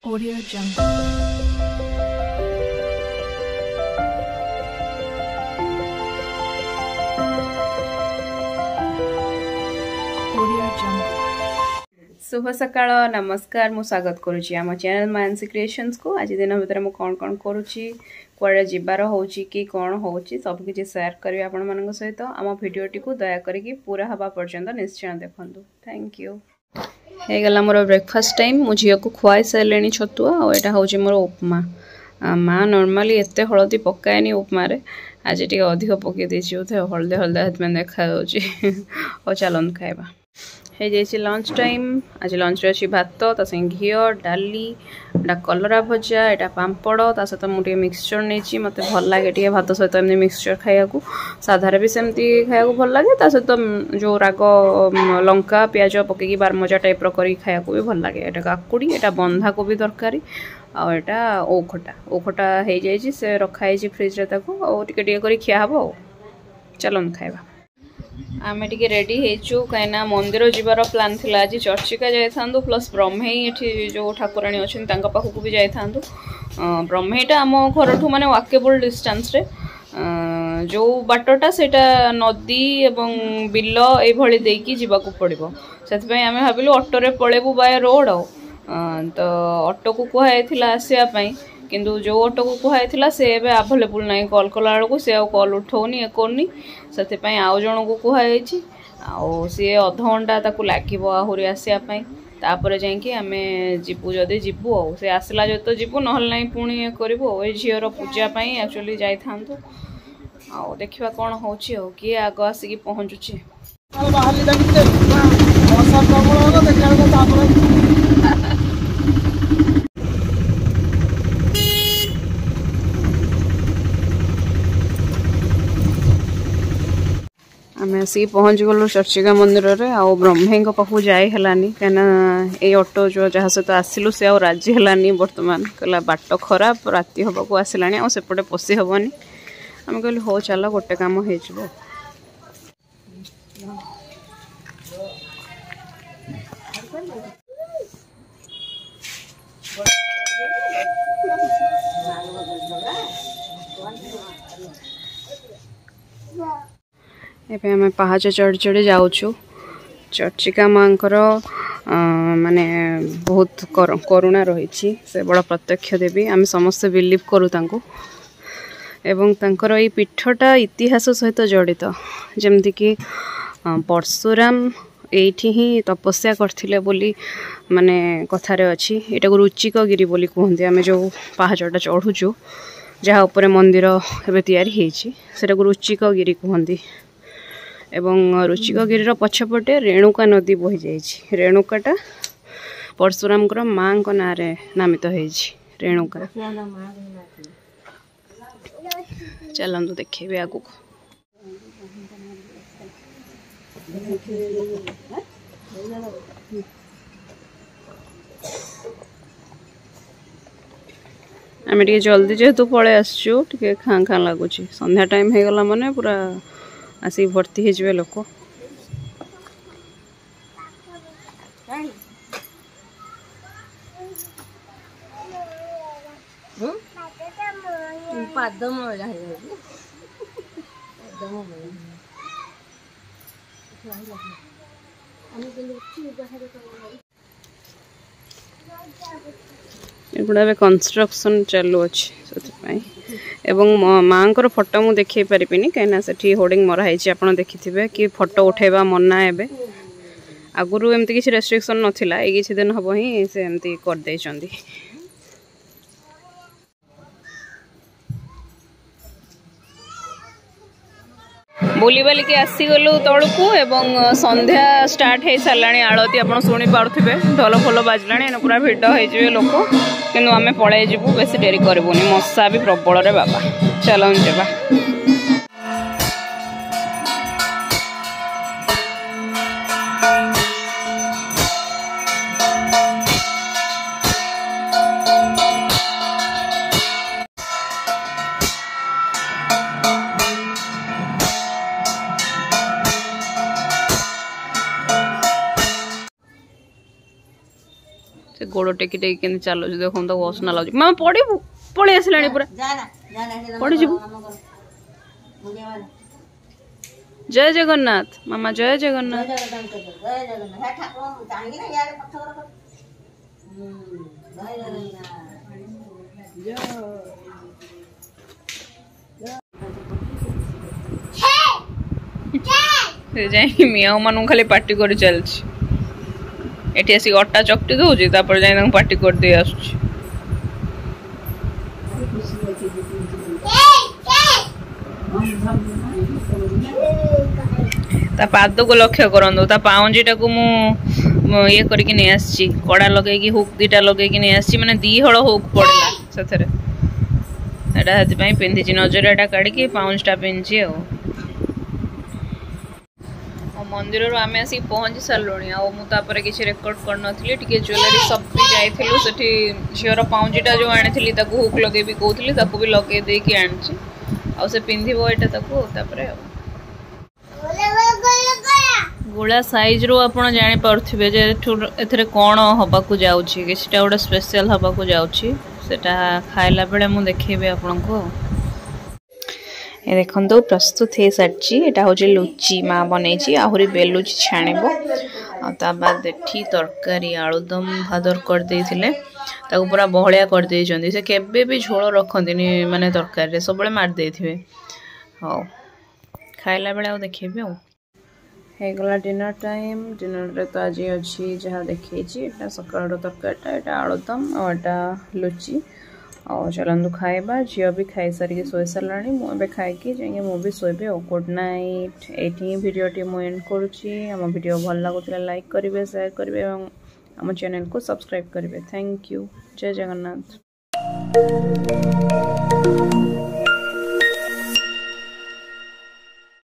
Audio Jungle. Audio Jungle. शुभ सकाळ नमस्कार मु स्वागत करुच्ची आम चैनल मानसी क्रिएशंस को आज दिन भीतर मु कौन कौन करुच्ची कुआडे जिबार होउची कि कौन होउची सब किछि शेयर करी आपण मानक सहित आम वीडियोटी को दया करिकि पूरा हवा पर्यंत निश्चय देखंतु थैंक यू हे गला मोर ब्रेकफास्ट टाइम मु झियो को खुआई साइलेनी छतुआ और एटा होउची मोर उपमा माँ नॉर्मली एते हळदी पकाएनी उपमा रे आज टिके अधिक पके देछि उथे हळदे हळदे हाथ में देखा जाउची ओ चलन खाइबा हे जाइए लंच टाइम आज लंच रे अच्छी भात तासे घी डाली एटा कलरा भजा एटा पापड़ ता सहित मुझे मिक्सचर नहीं मत भल लगे टे भात सहित एमनी मिक्सचर खाया साधारे भी सेमती खाया भल लगे ता सहित जो राग लंका प्याज पकईकी बारमजा टाइप करी खाया भी भल लगे एटा काकुड़ी एटा बंधा कोबी तरकारी आटा ओखटा ओखटा हो जाइए से रखाई फ्रिज रे ताको और टिके टिके करी खिया हबो चलन खाइबा आमे टिके रेडी हेचु कहीं मंदिर जीवार प्लान थिला आज चर्चिका जाई थांदु प्लस ब्रह्मेई एठी जो ठाकुराणी अछन तांका पाखु भी जाई थांदु ब्रह्मेईटा आम घरठू माने वाकेबल डिस्टेंस रे जो बाटटा सेटा नदी एवं बिल ए भली देकी जीवाकू पड़िबो सेति पई आमे भाबिलु ऑटो रे पळेबु बाय रोड तो ऑटो को कुहाइथिला आसिया पई किंतु जो ऑटो को कुहाइथिला से एबे अवेलेबल नाही कॉल कला बेलू से कॉल उठौनी ए करनी से आउ जन को कुहाइछि आउ सी अधघंटा ताकू लागिबो आहुरी आसिया पई तापर जाइकी आमे जीवु जदि जीवु आ से आसला जो तो जीवु नहल नाही पुणी करबो ए झियर पूजा पई एक्चुअली जाई थांतु आ देखिबा कोन होछि ओ कि आगो आसिकी पहुंचुछि आम आसिक पहुँच गलु चर्चिका मंदिर रे आ ब्रह्मे पाखु जाई हेलानी कहीं ये ऑटो जो जहाँ सहित आसिलु से आ राजी हेलानी बर्तमान कहला बाट खराब राति हवाक आसलानी आ सेपटे पशि हेबनी आम कहलु हो चल गोटे काम हो एबे पहाच चढ़ी चढ़ी जाऊँ चर्चिका माँ माने बहुत करुणा रही से बड़ प्रत्यक्ष देवी आम समस्ते बिलीव करूँ तांको एवं तांकर ये पीठटा इतिहास सहित जड़ित जमती कि परशुराम एठी ही तपस्या करथिले बोली माने कथारे अच्छी एटा को रुचिक गिरी बोली कहते आम जो पहाचटा चढ़ुचु जहाँ उपरे मंदिर एबे तैयारी हेछि सेटा को रुचिक गिरी कहती एवं रुचिक गिरी पछपटे रेणुका नदी बही जाइछि रेणुकाटा परशुराम माँ ना नामित होइछि रेणुका चलंतु देखेबे आगु आम टे जल्दी जेहेतु पलि आसचु टे खाँ खाँ लगुच संध्या टाइम हो गला माने पूरा आसिक भर्ती हो लोक एगुड़ा कंस्ट्रक्शन चालू अच्छे एवं माँ को फोटो मु देखी पारिनी कहीं से होर्डिंग मराई आप देखी कि फोटो उठेबा मना एबे आगुरी एमती किसी रेस्ट्रिक्शन नथिला ए किछि दिन हबो ही से एमती कर देइचंदी बुली बालिकी आसीगलु तलू एवं संध्या स्टार्ट हो सारा आलती आप शुणी पारे ढोल फल बाजला पूरा भिड़ हो लोक कि आम पलि जीवु बेस डेरी करूनी मशा भी प्रबल रे बाबा चलन जावा गोड़ टेकी टेकी के चलो देखो तो असना लगे मामा पड़ू पड़े आसला पूरा पड़ी जीवु जय जगन्नाथ मामा जय जगन्नाथ मियाँ मान खाली पार्टी कर चलती एटी आसिक अटा चकटी दूसरी जाए पार्टी कर दे आसुची ता पाद को लक्ष्य करंदो ता पाउंजीटा को मु ये करके नहीं आसी कड़ा लगे कि हुक दीटा लगे कि नहीं आसी माने दी हळ हुक पड़ला सथरे एटा हति पई पिंधी छि नजरटा काढी के पाउंजटा पिंची ओ मंदिर रो आमे आसी पहुंची सालोणी आ मु तापर किछ रेकॉर्ड कर नथली टिके ज्वेलरी सब भी जाइथिलु सेठी झियर पाउंजीटा जो आनिथिली ताको हुक लगे भी कहउथिली ताको भी लगे दे के आनछि आ से पिंधिबो एटा ताको तापरे गोला साइज रो आपण जानि परथिबे जे एथरे कोन हबा को जाउछि किछटा ओडा स्पेशल हबा को जाउछि सेटा खाइला बेले मु देखेबे आपन को ए देखन तो प्रस्तुत हे सच्ची एटा हो जे लुच्ची मा बनै छी आहुरी बेलुची छाणिबो आ ता बाद एठी तरकारी आलूदम भादर कर देथिले ताको पूरा बहलिया कर दे जंदी से केबे भी झोल रखंदिनी माने तरकारी रे सबले मार देथिबे हो खाइला बेले आ देखेबे हो हे गला डिनर टाइम डिनर रे तो आज अछि जहा देखै छी एटा सकाळ रो तरकारीटा एटा आलूदम आ एटा लुच्ची और चलंदु खाइबा झियो भी खाई सारी के सोई सरलाणी मु बे खाई के जाइए मु भी सोइबे ओ गुड नाइट एठी वीडियो टी मु एंड करूची हम वीडियो भल लागुतला लाइक करिवे शेयर करिवे एवं हम चैनल को सब्सक्राइब करिवे थैंक यू जय जगन्नाथ।